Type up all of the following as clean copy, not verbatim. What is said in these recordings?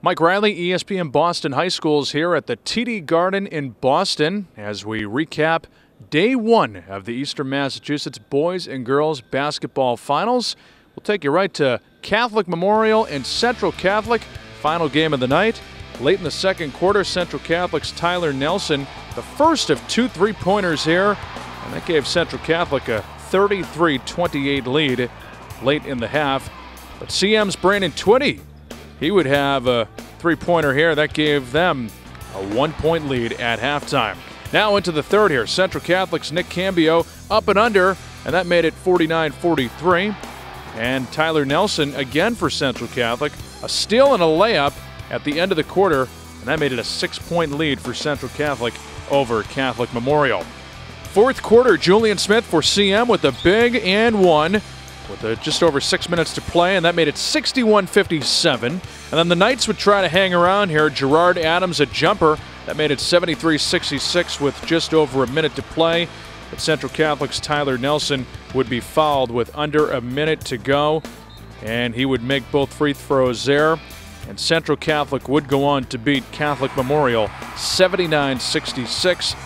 Mike Riley, ESPN Boston High Schools here at the TD Garden in Boston as we recap day one of the Eastern Massachusetts boys and girls basketball finals. We'll take you right to Catholic Memorial and Central Catholic, final game of the night. Late in the second quarter, Central Catholic's Tyler Nelson, the first of two three-pointers here, and that gave Central Catholic a 33-28 lead late in the half. But CM's Brandon Twitty, he would have a three-pointer here. That gave them a one-point lead at halftime. Now into the third here. Central Catholic's Nick Cambio up and under, and that made it 49-43. And Tyler Nelson again for Central Catholic, a steal and a layup at the end of the quarter, and that made it a 6-point lead for Central Catholic over Catholic Memorial. Fourth quarter, Julian Smith for CM with a big and one with just over 6 minutes to play, and that made it 61-57. And then the Knights would try to hang around here. Gerard Adams, a jumper, that made it 73-66 with just over a minute to play. But Central Catholic's Tyler Nelson would be fouled with under a minute to go, and he would make both free throws there. And Central Catholic would go on to beat Catholic Memorial 79-66.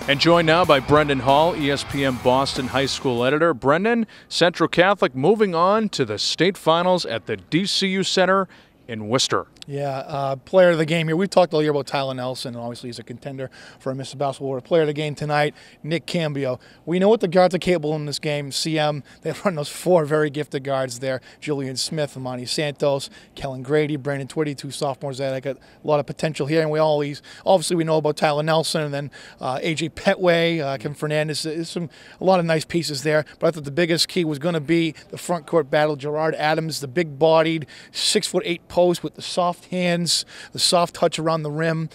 And joined now by Brendan Hall, ESPN Boston High School editor. Brendan, Central Catholic moving on to the state finals at the DCU Center in Worcester. Yeah, player of the game here. We've talked all year about Tyler Nelson, and obviously he's a contender for a Mr. Basketball Award. Player of the game tonight, Nick Cambio. We know what the guards are capable in this game. CM, they run those four very gifted guards there. Julian Smith, Amani Santos, Kellen Grady, Brandon Twitty, two sophomores there. They got a lot of potential here, and obviously we know about Tyler Nelson, and then AJ Petway, Kim Fernandez. There's a lot of nice pieces there, but I thought the biggest key was going to be the front court battle. Gerard Adams, the big-bodied, 6'8" post with the soft hands, the soft touch around the rim.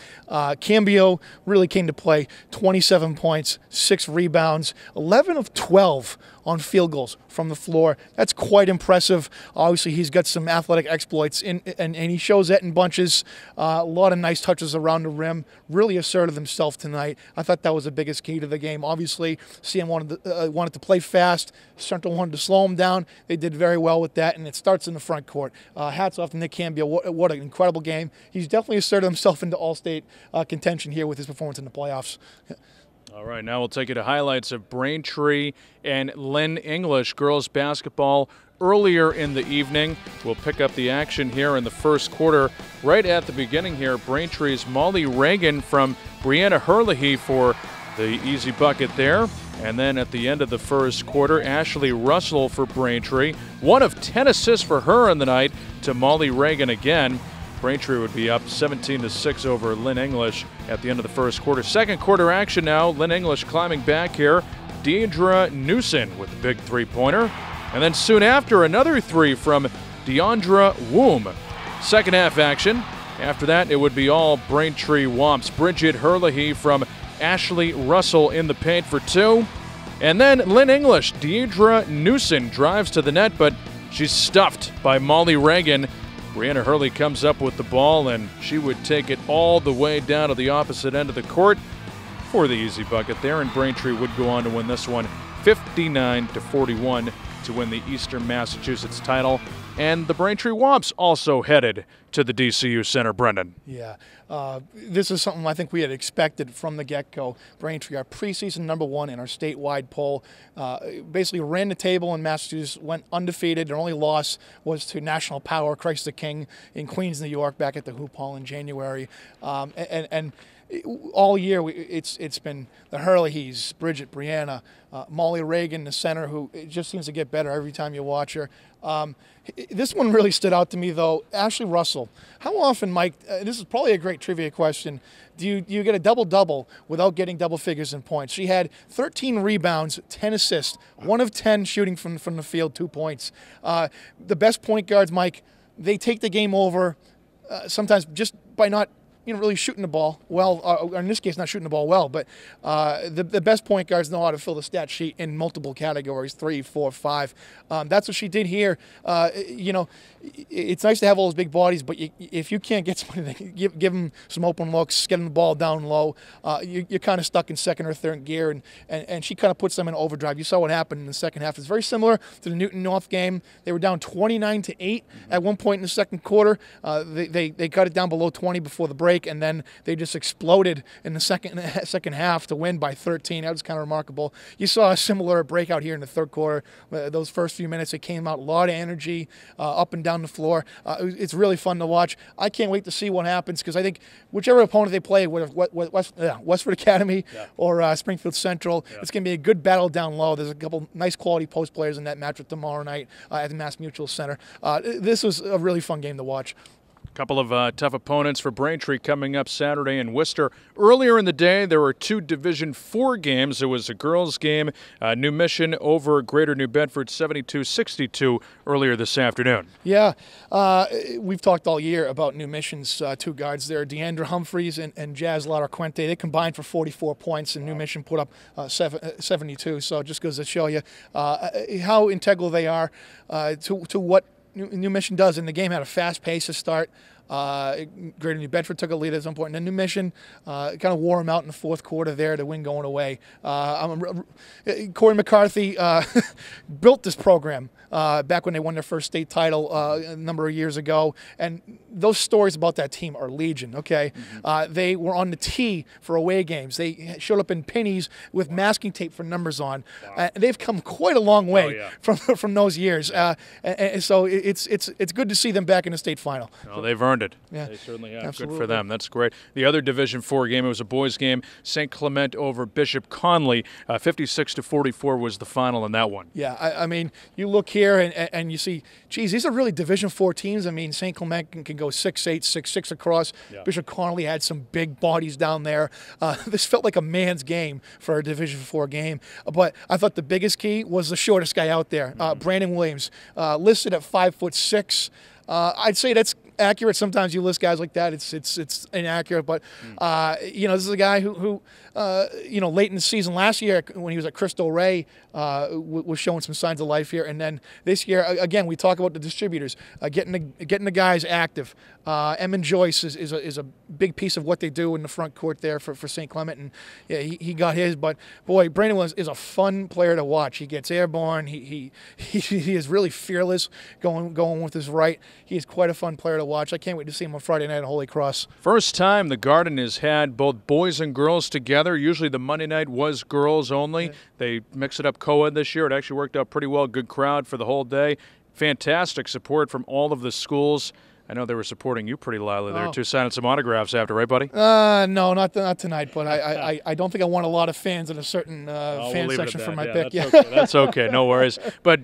Cambio really came to play. 27 points, 6 rebounds, 11 of 12 on field goals from the floor. That's quite impressive. Obviously, he's got some athletic exploits, and he shows that in bunches. A lot of nice touches around the rim. Really asserted himself tonight. I thought that was the biggest key to the game. Obviously, CM wanted to play fast. Central wanted to slow him down. They did very well with that, and it starts in the front court. Hats off to Nick Cambio. What an incredible game. He's definitely asserted himself into all-state contention here with his performance in the playoffs. All right, now we'll take you to highlights of Braintree and Lynn English girls basketball earlier in the evening. We'll pick up the action here in the first quarter. Right at the beginning here, Braintree's Molly Reagan from Brianna Herlihy for the easy bucket there. And then at the end of the first quarter, Ashley Russell for Braintree. 1 of 10 assists for her in the night to Molly Reagan again. Braintree would be up 17-6 over Lynn English at the end of the first quarter. Second quarter action now. Lynn English climbing back here. Deidre Newson with the big three-pointer. And then soon after, another three from Deandra Woom. Second half action. After that, it would be all Braintree Womps. Bridget Herlihy from Ashley Russell in the paint for 2. And then Lynn English, Deidre Newson drives to the net, but she's stuffed by Molly Reagan. Brianna Hurley comes up with the ball, and she would take it all the way down to the opposite end of the court for the easy bucket there, and Braintree would go on to win this one 59-41 to win the Eastern Massachusetts title. And the Braintree Womps also headed to the DCU Center, Brendan. Yeah, this is something I think we had expected from the get-go. Braintree, our preseason #1 in our statewide poll, basically ran the table in Massachusetts, went undefeated. Their only loss was to National Power, Christ the King in Queens, New York, back at the Hoop Hall in January. And all year, it's been the Herlihys, Bridget, Brianna, Molly Reagan, the center, who it just seems to get better every time you watch her. This one really stood out to me, though. Ashley Russell. How often, Mike, this is probably a great trivia question, do you get a double-double without getting double figures in points? She had 13 rebounds, 10 assists, 1 of 10 shooting from the field, 2 points. The best point guards, Mike, they take the game over sometimes just by not really shooting the ball well, or in this case, not shooting the ball well, but the best point guards know how to fill the stat sheet in multiple categories, 3, 4, 5. That's what she did here. It's nice to have all those big bodies, but if you can't get somebody to give them some open looks, getting the ball down low, you're kind of stuck in second or third gear, and she kind of puts them in overdrive. You saw what happened in the second half. It's very similar to the Newton North game. They were down 29-8 at one point in the second quarter. They cut it down below 20 before the break, and then they just exploded in the second half to win by 13. That was kind of remarkable. You saw a similar breakout here in the third quarter. Those first few minutes, it came out a lot of energy up and down the floor. It's really fun to watch. I can't wait to see what happens, because I think whichever opponent they play, Westford Academy or Springfield Central, it's going to be a good battle down low. There's a couple nice quality post players in that matchup tomorrow night at the Mass Mutual Center. This was a really fun game to watch. Couple of tough opponents for Braintree coming up Saturday in Worcester. Earlier in the day, there were 2 Division IV games. There was a girls' game, New Mission over Greater New Bedford, 72-62 earlier this afternoon. Yeah, we've talked all year about New Mission's 2 guards there, Deandra Humphreys and Jazz Lara-Quente. They combined for 44 points, and New Mission put up 72. So it just goes to show you how integral they are to what New Mission does, and the game had a fast pace to start. Greater New Bedford took a lead at some point, and then New Mission kind of wore them out in the fourth quarter there to win going away. Corey McCarthy built this program back when they won their first state title a number of years ago, and those stories about that team are legion, okay? They were on the tee for away games. They showed up in pennies with masking tape for numbers on. They've come quite a long way from those years, and so it's good to see them back in the state final. Well, they've earned it. Yeah, they certainly have. Absolutely. Good for them. That's great. The other Division IV game, it was a boys' game. St. Clement over Bishop Conley. 56-44 was the final in that one. Yeah, I mean, you look here and you see, geez, these are really Division IV teams. I mean, St. Clement can go 6'8", 6'6" across. Yeah. Bishop Conley had some big bodies down there. This felt like a man's game for a Division IV game. But I thought the biggest key was the shortest guy out there, Brandon Williams, listed at 5'6". I'd say that's accurate. Sometimes you list guys like that, it's inaccurate. But this is a guy who late in the season last year when he was at Cristo Rey was showing some signs of life here, and then this year again we talk about the distributors getting the guys active. Emmon Joyce is a big piece of what they do in the front court there for St. Clement, and yeah, he got his. But boy, Brandon is a fun player to watch. He gets airborne. He is really fearless going with his right. He is quite a fun player to watch. I can't wait to see him on Friday night at Holy Cross. First time the Garden has had both boys and girls together. Usually the Monday night was girls only. Yeah. They mixed it up co-ed this year. It actually worked out pretty well. Good crowd for the whole day. Fantastic support from all of the schools. I know they were supporting you pretty loudly there, too, signing some autographs after, right, buddy? No, not tonight, but I don't think I want a lot of fans in a certain fan section for my pick. That's okay. That's okay. No worries. But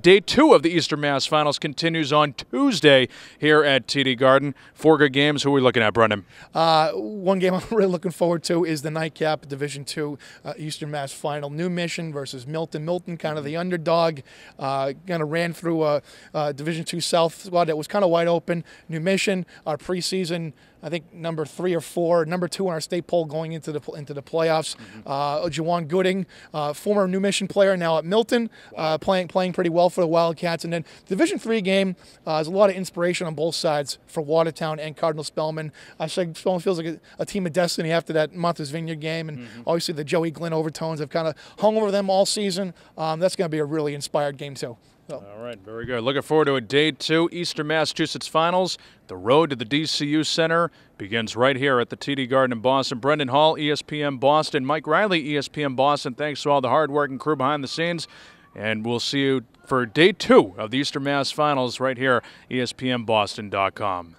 day 2 of the Eastern Mass Finals continues on Tuesday here at TD Garden. 4 good games. Who are we looking at, Brendan? One game I'm really looking forward to is the nightcap Division II Eastern Mass Final. New Mission versus Milton. Milton, kind of the underdog, kind of ran through a Division II South squad that was kind of wide open. New Mission, our preseason, I think number 3 or 4, number 2 on our state poll going into the playoffs. Jawan Gooding, former New Mission player, now at Milton, playing pretty well for the Wildcats. And then Division III game, there's a lot of inspiration on both sides for Watertown and Cardinal Spellman. I say Spellman feels like a team of destiny after that Martha's Vineyard game, and obviously the Joey Glenn overtones have kind of hung over them all season. That's going to be a really inspired game too. So. All right, very good. Looking forward to a day 2 Eastern Massachusetts Finals. The road to the DCU Center begins right here at the TD Garden in Boston. Brendan Hall, ESPN Boston. Mike Riley, ESPN Boston. Thanks to all the hard-working crew behind the scenes. And we'll see you for day 2 of the Eastern Mass Finals right here, ESPNBoston.com.